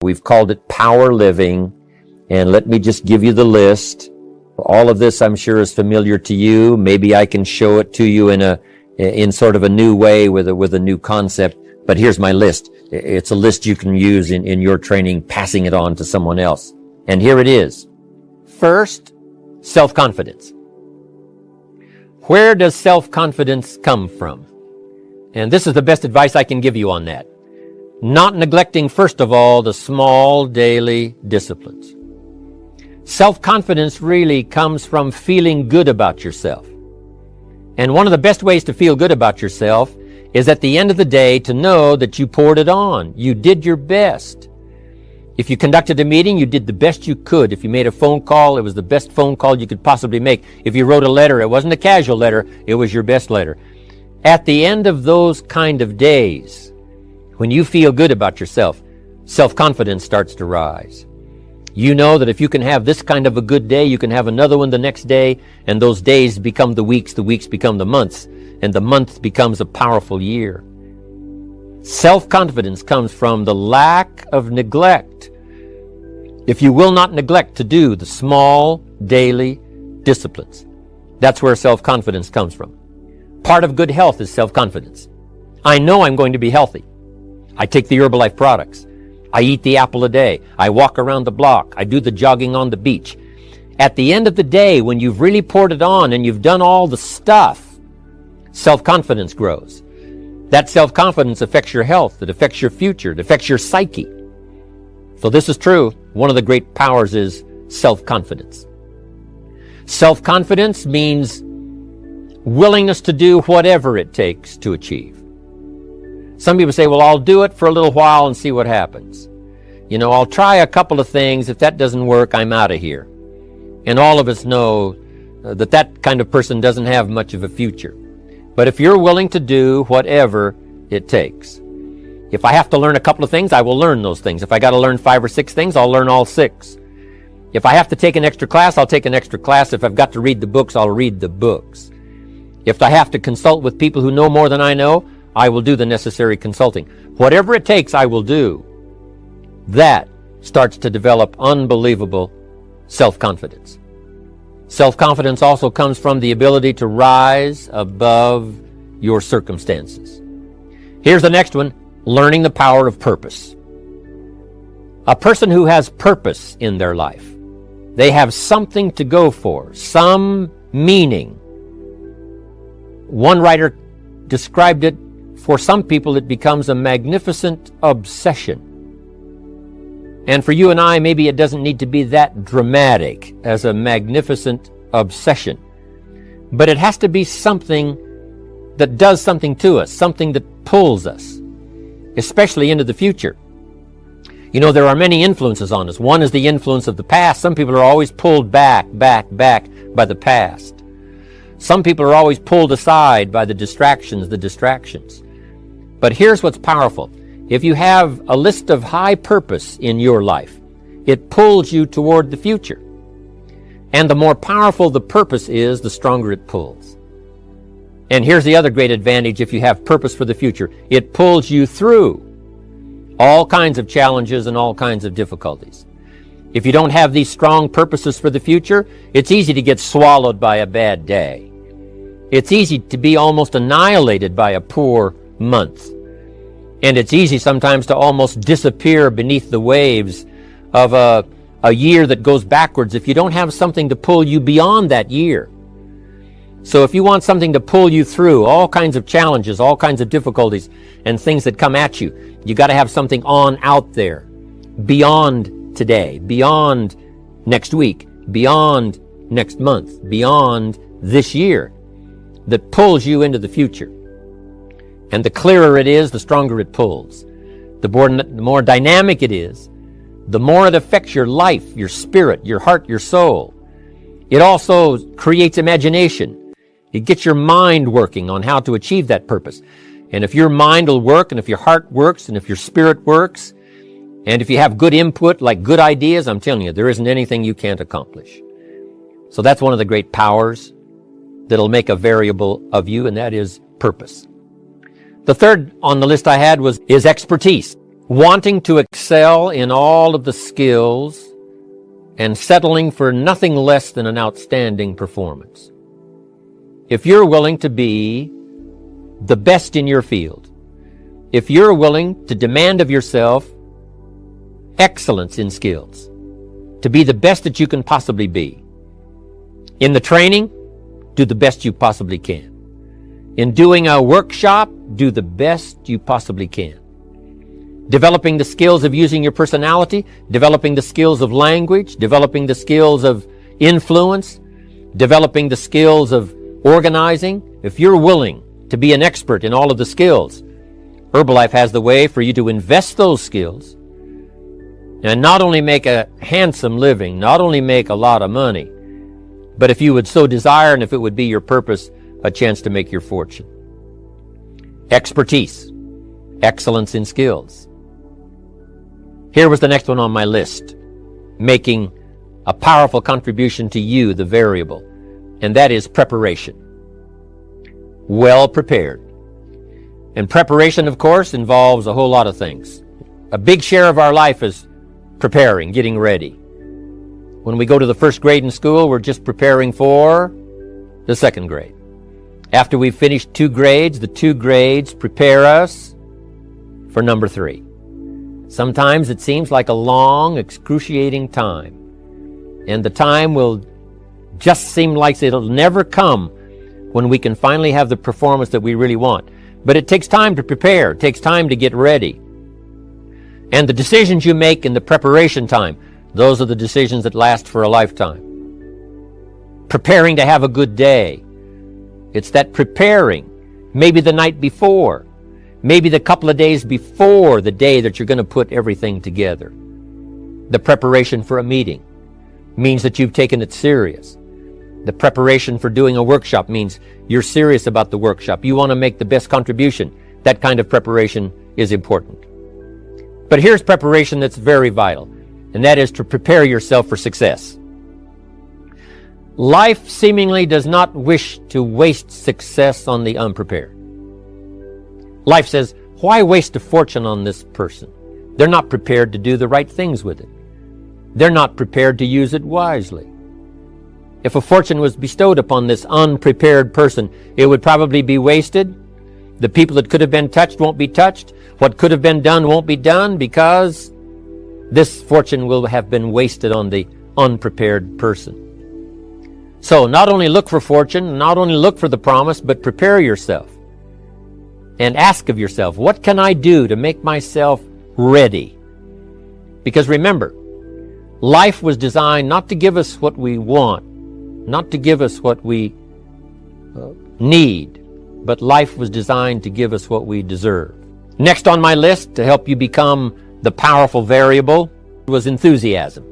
We've called it power living. And let me just give you the list. All of this, I'm sure, is familiar to you. Maybe I can show it to you in sort of a new way with a new concept. But here's my list. It's a list you can use in your training, passing it on to someone else. And here it is. First, self-confidence. Where does self-confidence come from? And this is the best advice I can give you on that. Not neglecting, first of all, the small daily disciplines. Self-confidence really comes from feeling good about yourself. And one of the best ways to feel good about yourself is at the end of the day to know that you poured it on. You did your best. If you conducted a meeting, you did the best you could. If you made a phone call, it was the best phone call you could possibly make. If you wrote a letter, it wasn't a casual letter, it was your best letter. At the end of those kind of days, when you feel good about yourself, self-confidence starts to rise. You know that if you can have this kind of a good day, you can have another one the next day, and those days become the weeks become the months, and the month becomes a powerful year. Self-confidence comes from the lack of neglect. If you will not neglect to do the small daily disciplines, that's where self-confidence comes from. Part of good health is self-confidence. I know I'm going to be healthy. I take the Herbalife products. I eat the apple a day. I walk around the block. I do the jogging on the beach. At the end of the day, when you've really poured it on and you've done all the stuff, self-confidence grows. That self-confidence affects your health. It affects your future. It affects your psyche. So this is true. One of the great powers is self-confidence. Self-confidence means willingness to do whatever it takes to achieve. Some people say, well, I'll do it for a little while and see what happens. You know, I'll try a couple of things. If that doesn't work, I'm out of here. And all of us know that kind of person doesn't have much of a future. But if you're willing to do whatever it takes, if I have to learn a couple of things, I will learn those things. If I got to learn 5 or 6 things, I'll learn all 6. If I have to take an extra class, I'll take an extra class. If I've got to read the books, I'll read the books. If I have to consult with people who know more than I know, I will do the necessary consulting. Whatever it takes, I will do. That starts to develop unbelievable self-confidence. Self-confidence also comes from the ability to rise above your circumstances. Here's the next one, learning the power of purpose. A person who has purpose in their life, they have something to go for, some meaning. One writer described it, for some people it becomes a magnificent obsession. And for you and I, maybe it doesn't need to be that dramatic as a magnificent obsession. But it has to be something that does something to us, something that pulls us, especially into the future. You know, there are many influences on us. One is the influence of the past. Some people are always pulled back by the past. Some people are always pulled aside by the distractions. But here's what's powerful. If you have a list of high purpose in your life, it pulls you toward the future. And the more powerful the purpose is, the stronger it pulls. And here's the other great advantage if you have purpose for the future. It pulls you through all kinds of challenges and all kinds of difficulties. If you don't have these strong purposes for the future, it's easy to get swallowed by a bad day. It's easy to be almost annihilated by a poor month. And it's easy sometimes to almost disappear beneath the waves of a year that goes backwards if you don't have something to pull you beyond that year. So if you want something to pull you through all kinds of challenges, all kinds of difficulties and things that come at you, you got to have something on out there beyond today, beyond next week, beyond next month, beyond this year, that pulls you into the future. And the clearer it is, the stronger it pulls. The more dynamic it is, the more it affects your life, your spirit, your heart, your soul. It also creates imagination. It gets your mind working on how to achieve that purpose. And if your mind will work, and if your heart works, and if your spirit works, and if you have good input, like good ideas, I'm telling you, there isn't anything you can't accomplish. So that's one of the great powers that'll make a variable of you, and that is purpose. The third on the list I had is expertise. wanting to excel in all of the skills, and settling for nothing less than an outstanding performance. If you're willing to be the best in your field, if you're willing to demand of yourself excellence in skills, to be the best that you can possibly be, in the training, do the best you possibly can. In doing a workshop, do the best you possibly can. Developing the skills of using your personality, developing the skills of language, developing the skills of influence, developing the skills of organizing. If you're willing to be an expert in all of the skills, Herbalife has the way for you to invest those skills and not only make a handsome living, not only make a lot of money, but if you would so desire and if it would be your purpose, a chance to make your fortune. Expertise, excellence in skills. Here was the next one on my list, making a powerful contribution to you, the variable, and that is preparation. Well prepared. And preparation, of course, involves a whole lot of things. A big share of our life is preparing, getting ready. When we go to the first grade in school, we're just preparing for the second grade. After we've finished 2 grades, the 2 grades prepare us for number 3. Sometimes it seems like a long, excruciating time. And the time will just seem like it'll never come when we can finally have the performance that we really want. But it takes time to prepare. It takes time to get ready. And the decisions you make in the preparation time, those are the decisions that last for a lifetime. Preparing to have a good day. It's that preparing, maybe the night before, maybe the couple of days before the day that you're going to put everything together. The preparation for a meeting means that you've taken it serious. The preparation for doing a workshop means you're serious about the workshop. You want to make the best contribution. That kind of preparation is important. But here's preparation that's very vital, and that is to prepare yourself for success. Life seemingly does not wish to waste success on the unprepared. Life says, why waste a fortune on this person? They're not prepared to do the right things with it. They're not prepared to use it wisely. If a fortune was bestowed upon this unprepared person, it would probably be wasted. The people that could have been touched won't be touched. What could have been done won't be done because this fortune will have been wasted on the unprepared person. So not only look for fortune, not only look for the promise, but prepare yourself and ask of yourself, what can I do to make myself ready? Because remember, life was designed not to give us what we want, not to give us what we need, but life was designed to give us what we deserve. Next on my list to help you become the powerful variable was enthusiasm.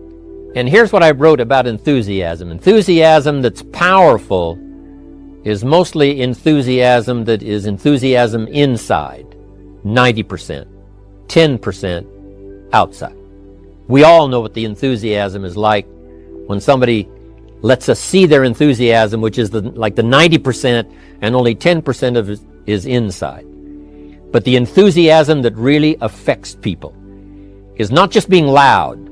And here's what I wrote about enthusiasm. Enthusiasm that's powerful is mostly enthusiasm that is enthusiasm inside, 90%, 10% outside. We all know what the enthusiasm is like when somebody lets us see their enthusiasm, which is like the 90% and only 10% of it is inside. But the enthusiasm that really affects people is not just being loud,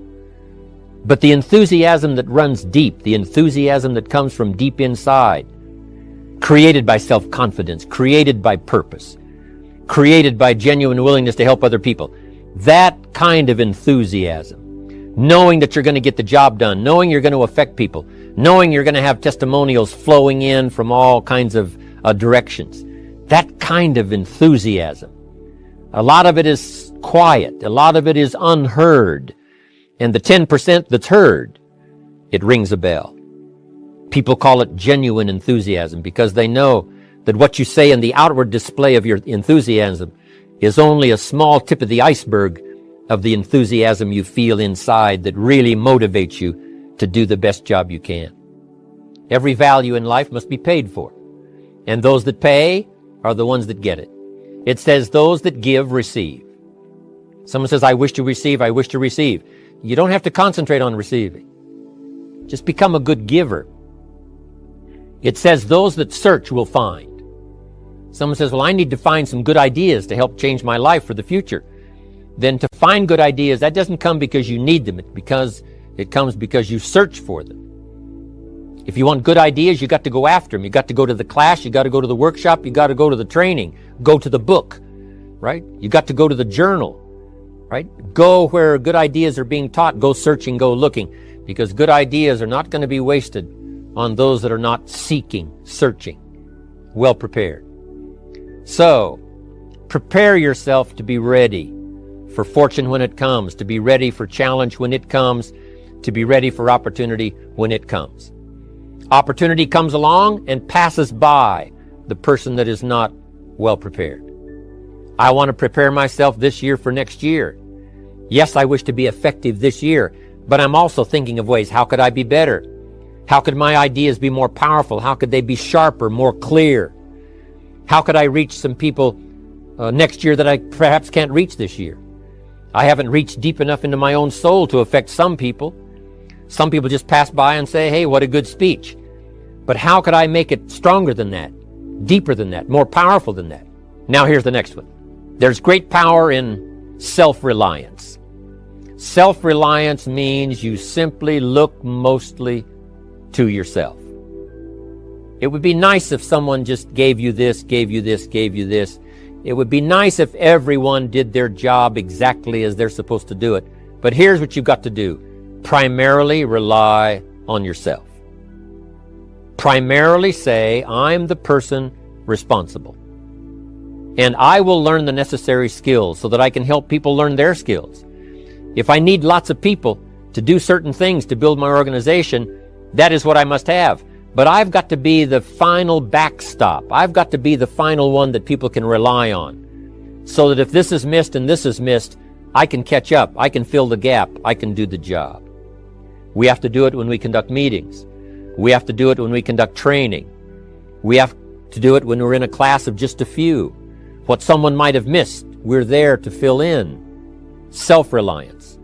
but the enthusiasm that runs deep, the enthusiasm that comes from deep inside, created by self-confidence, created by purpose, created by genuine willingness to help other people. That kind of enthusiasm, knowing that you're going to get the job done, knowing you're going to affect people, knowing you're going to have testimonials flowing in from all kinds of directions. That kind of enthusiasm. A lot of it is quiet. A lot of it is unheard. And the 10% that's heard, it rings a bell. People call it genuine enthusiasm because they know that what you say in the outward display of your enthusiasm is only a small tip of the iceberg of the enthusiasm you feel inside that really motivates you to do the best job you can. Every value in life must be paid for. And those that pay are the ones that get it. It says those that give, receive. Someone says, I wish to receive, I wish to receive. You don't have to concentrate on receiving. Just become a good giver. It says those that search will find. Someone says, well, I need to find some good ideas to help change my life for the future. then to find good ideas, that doesn't come because you need them. It comes because you search for them. If you want good ideas, you got to go after them. You got to go to the class. You got to go to the workshop. You got to go to the training. Go to the book, right? You got to go to the journal, right? Go where good ideas are being taught. Go searching, go looking, because good ideas are not going to be wasted on those that are not seeking, searching, well prepared. So, prepare yourself to be ready for fortune when it comes, to be ready for challenge when it comes, to be ready for opportunity when it comes. Opportunity comes along and passes by the person that is not well prepared. I want to prepare myself this year for next year. Yes, I wish to be effective this year, but I'm also thinking of ways, how could I be better? How could my ideas be more powerful? How could they be sharper, more clear? How could I reach some people next year that I perhaps can't reach this year? I haven't reached deep enough into my own soul to affect some people. Some people just pass by and say, hey, what a good speech. But how could I make it stronger than that, deeper than that, more powerful than that? Now here's the next one. There's great power in self-reliance. Self-reliance means you simply look mostly to yourself. It would be nice if someone just gave you this, gave you this, gave you this. It would be nice if everyone did their job exactly as they're supposed to do it. But here's what you've got to do. Primarily rely on yourself. Primarily say, I'm the person responsible. And I will learn the necessary skills so that I can help people learn their skills. If I need lots of people to do certain things to build my organization, that is what I must have. But I've got to be the final backstop. I've got to be the final one that people can rely on. So that if this is missed and this is missed, I can catch up. I can fill the gap. I can do the job. We have to do it when we conduct meetings. We have to do it when we conduct training. We have to do it when we're in a class of just a few. What someone might have missed, we're there to fill in. Self-reliance.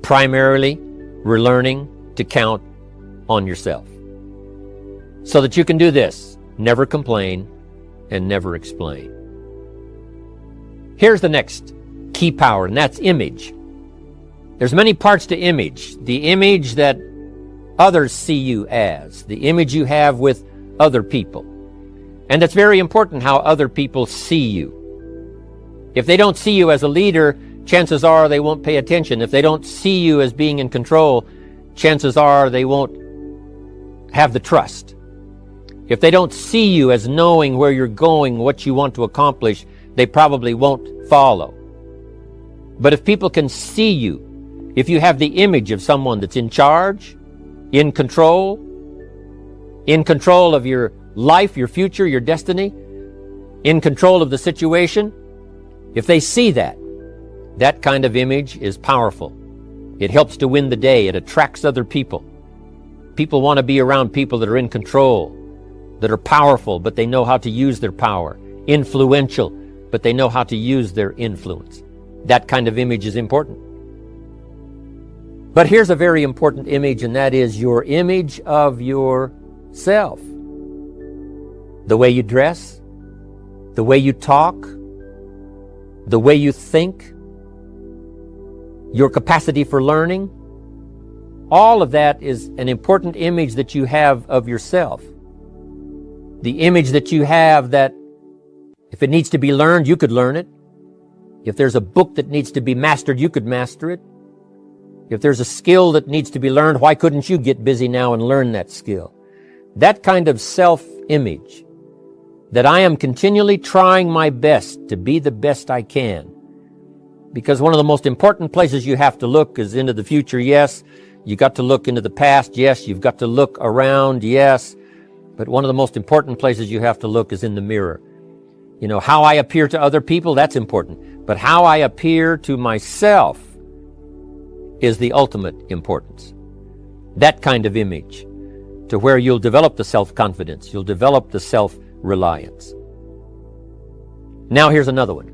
Primarily, we're learning to count on yourself. So that you can do this, never complain and never explain. Here's the next key power, and that's image. There's many parts to image. The image that others see you as, the image you have with other people. And it's very important how other people see you. If they don't see you as a leader, chances are they won't pay attention. If they don't see you as being in control, chances are they won't have the trust. If they don't see you as knowing where you're going, what you want to accomplish, they probably won't follow. But if people can see you, if you have the image of someone that's in charge, in control of your life, your future, your destiny, in control of the situation, if they see that, that kind of image is powerful. It helps to win the day. It attracts other people. People want to be around people that are in control, that are powerful, but they know how to use their power, influential, but they know how to use their influence. That kind of image is important. But here's a very important image, and that is your image of yourself. The way you dress, the way you talk, the way you think, your capacity for learning, all of that is an important image that you have of yourself. The image that you have that if it needs to be learned, you could learn it. If there's a book that needs to be mastered, you could master it. If there's a skill that needs to be learned, why couldn't you get busy now and learn that skill? That kind of self-image, that I am continually trying my best to be the best I can. Because one of the most important places you have to look is into the future, yes. You got to look into the past, yes. You've got to look around, yes. But one of the most important places you have to look is in the mirror. You know, how I appear to other people, that's important. But how I appear to myself is the ultimate importance. That kind of image, to where you'll develop the self-confidence, you'll develop the self-reliance. Now here's another one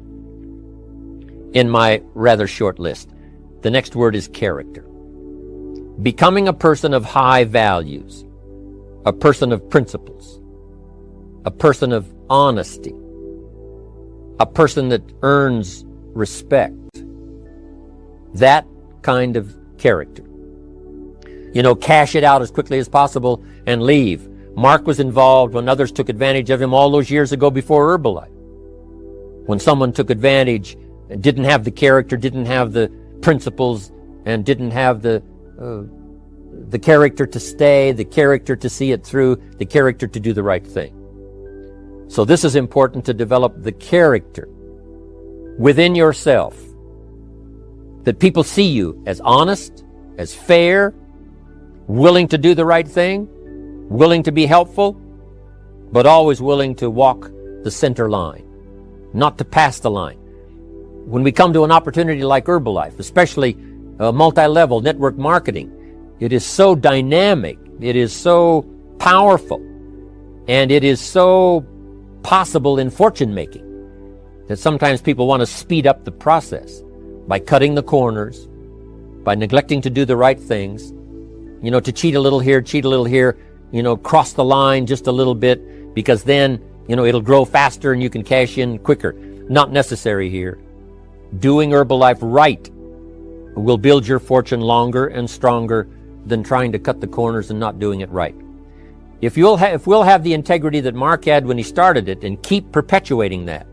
in my rather short list. The next word is character. Becoming a person of high values, a person of principles, a person of honesty, a person that earns respect, That kind of character. Cash it out as quickly as possible and leave. Mark was involved when others took advantage of him all those years ago before Herbalife. When someone took advantage, didn't have the character, didn't have the principles, and didn't have the character to stay, the character to see it through, the character to do the right thing. So this is important, to develop the character within yourself, that people see you as honest, as fair, willing to do the right thing, willing to be helpful, but always willing to walk the center line, not to pass the line. When we come to an opportunity like Herbalife, especially multi-level network marketing, it is so dynamic, it is so powerful, and it is so possible in fortune making that sometimes people want to speed up the process by cutting the corners, by neglecting to do the right things, to cheat a little here, cross the line just a little bit, because then, it'll grow faster and you can cash in quicker. Not necessary here. Doing Herbalife right will build your fortune longer and stronger than trying to cut the corners and not doing it right. If we'll have the integrity that Mark had when he started it, and keep perpetuating that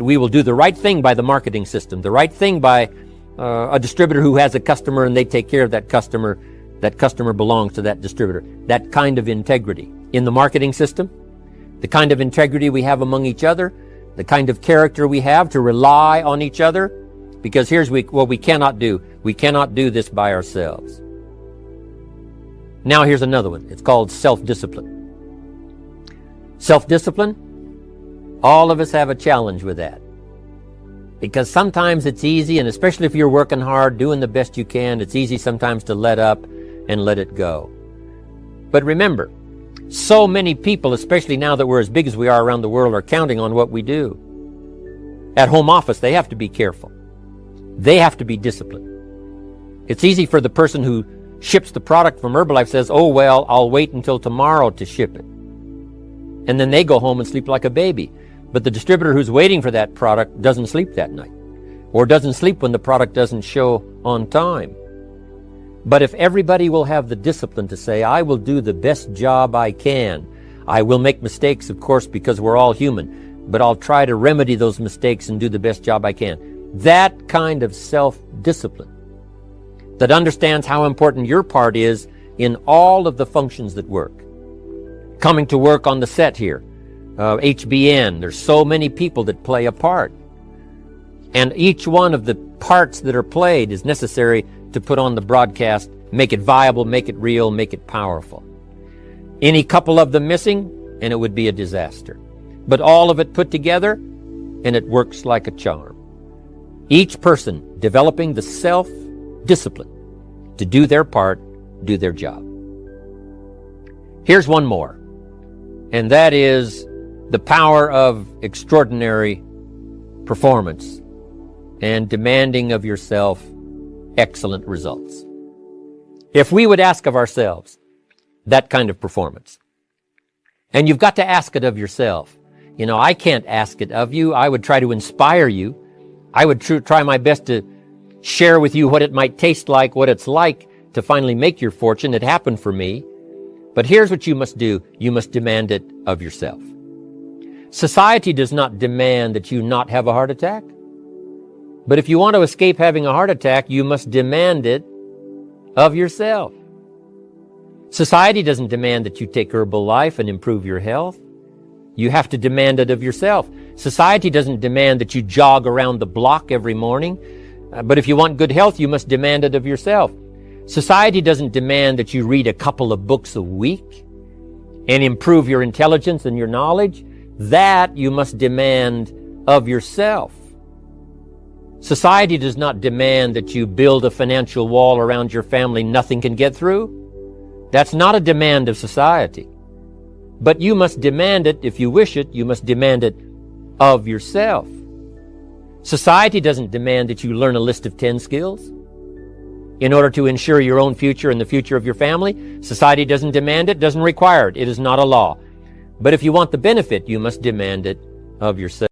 we will do the right thing by the marketing system, the right thing by a distributor who has a customer and they take care of that customer belongs to that distributor. That kind of integrity in the marketing system, the kind of integrity we have among each other, the kind of character we have to rely on each other, because here's what we cannot do. We cannot do this by ourselves. Now here's another one. It's called self-discipline. Self-discipline, all of us have a challenge with that. Because sometimes it's easy, and especially if you're working hard, doing the best you can, it's easy sometimes to let up and let it go. But remember, so many people, especially now that we're as big as we are around the world, are counting on what we do. At home office, they have to be careful. They have to be disciplined. It's easy for the person who ships the product from Herbalife, says, oh, well, I'll wait until tomorrow to ship it. And then they go home and sleep like a baby. But the distributor who's waiting for that product doesn't sleep that night, or doesn't sleep when the product doesn't show on time. But if everybody will have the discipline to say, I will do the best job I can. I will make mistakes, of course, because we're all human, but I'll try to remedy those mistakes and do the best job I can. That kind of self-discipline that understands how important your part is in all of the functions that work. Coming to work on the set here, HBN, there's so many people that play a part. And each one of the parts that are played is necessary to put on the broadcast, make it viable, make it real, make it powerful. Any couple of them missing, and it would be a disaster. But all of it put together, and it works like a charm. Each person developing the self-discipline to do their part, do their job. Here's one more, and that is the power of extraordinary performance and demanding of yourself excellent results. If we would ask of ourselves that kind of performance, and you've got to ask it of yourself. I can't ask it of you. I would try to inspire you. I would try my best to share with you what it might taste like, what it's like to finally make your fortune. It happened for me. But here's what you must do. You must demand it of yourself. Society does not demand that you not have a heart attack. But if you want to escape having a heart attack, you must demand it of yourself. Society doesn't demand that you take Herbalife and improve your health. You have to demand it of yourself. Society doesn't demand that you jog around the block every morning. But if you want good health, you must demand it of yourself. Society doesn't demand that you read a couple of books a week and improve your intelligence and your knowledge. That you must demand of yourself. Society does not demand that you build a financial wall around your family nothing can get through. That's not a demand of society. But you must demand it. If you wish it, you must demand it of yourself. Society doesn't demand that you learn a list of 10 skills in order to ensure your own future and the future of your family. Society doesn't demand it, doesn't require it. It is not a law. But if you want the benefit, you must demand it of yourself.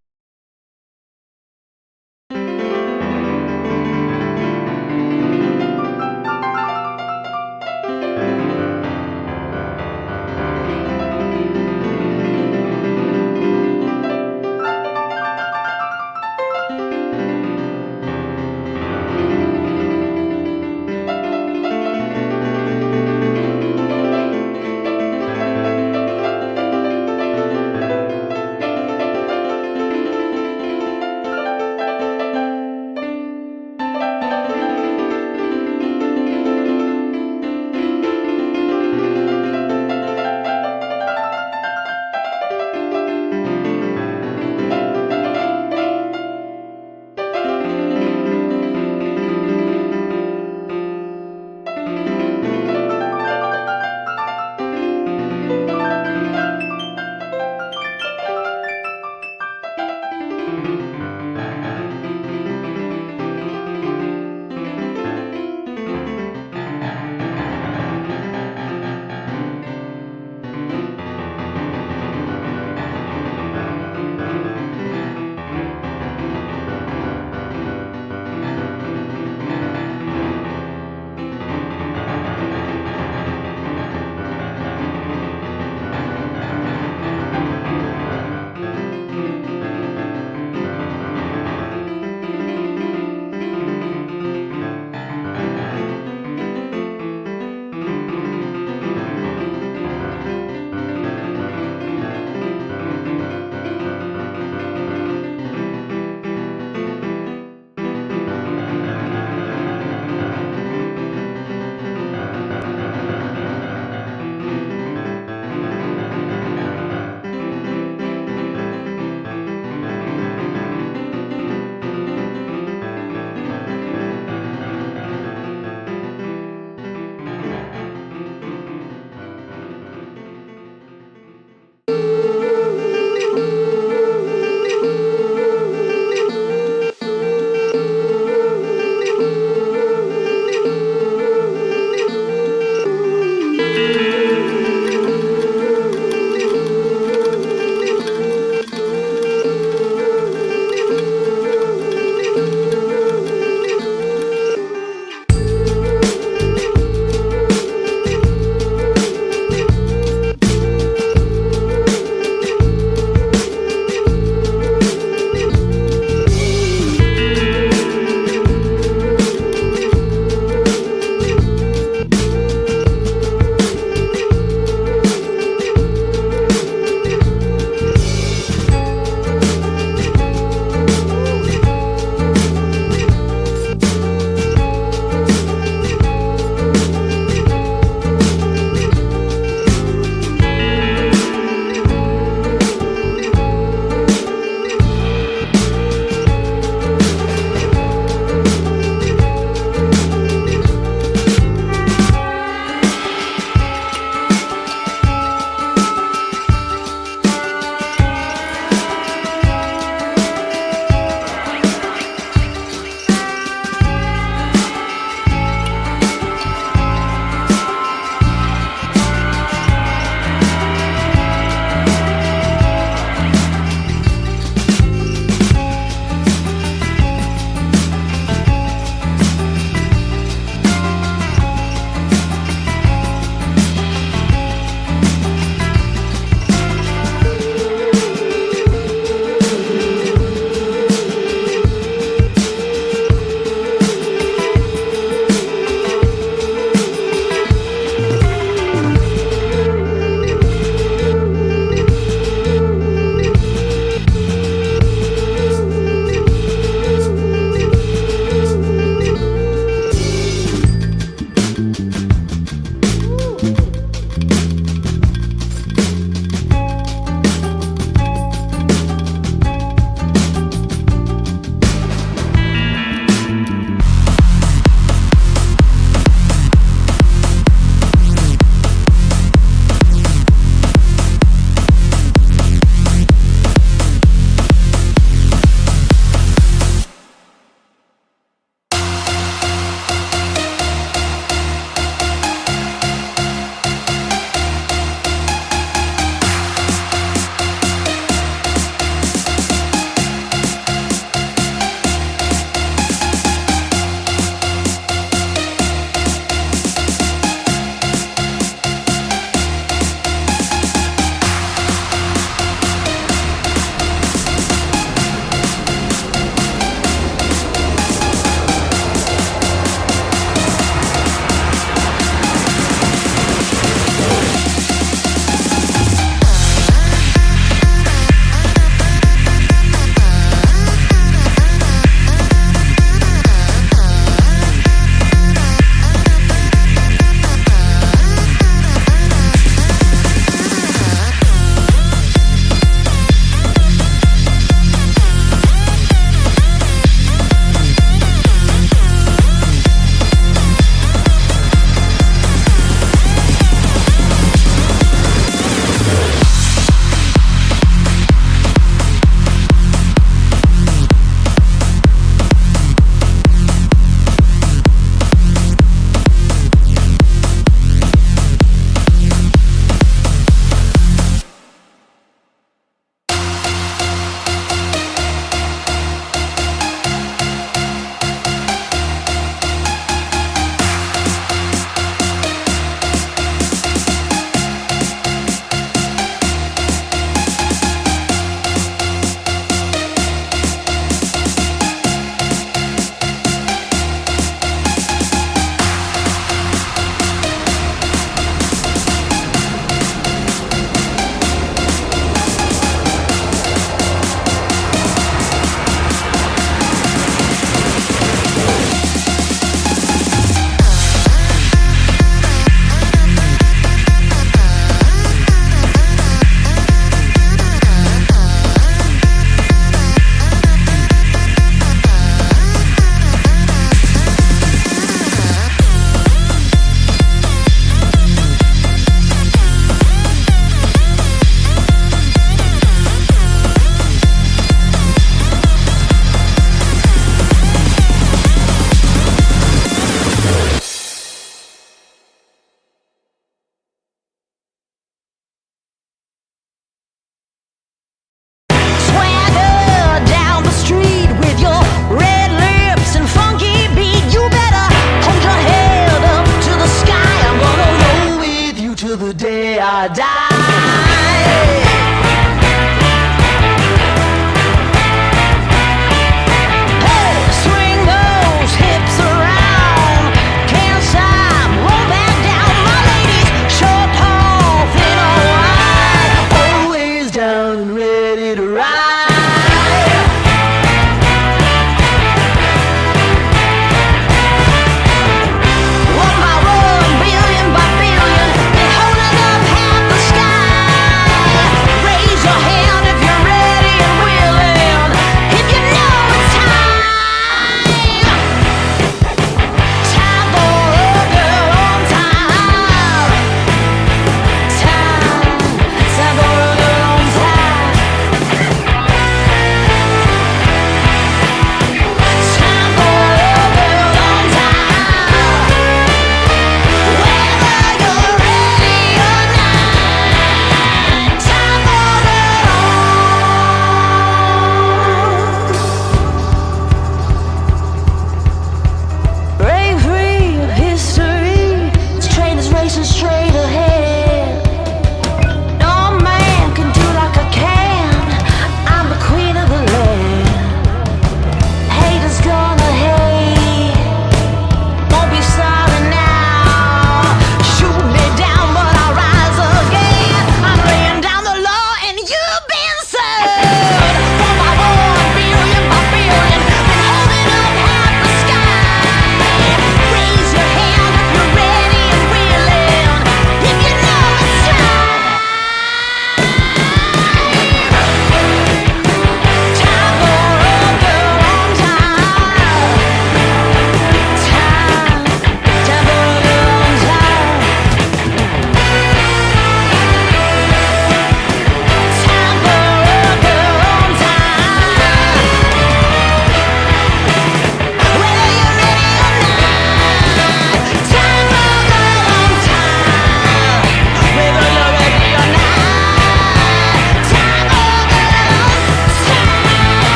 die.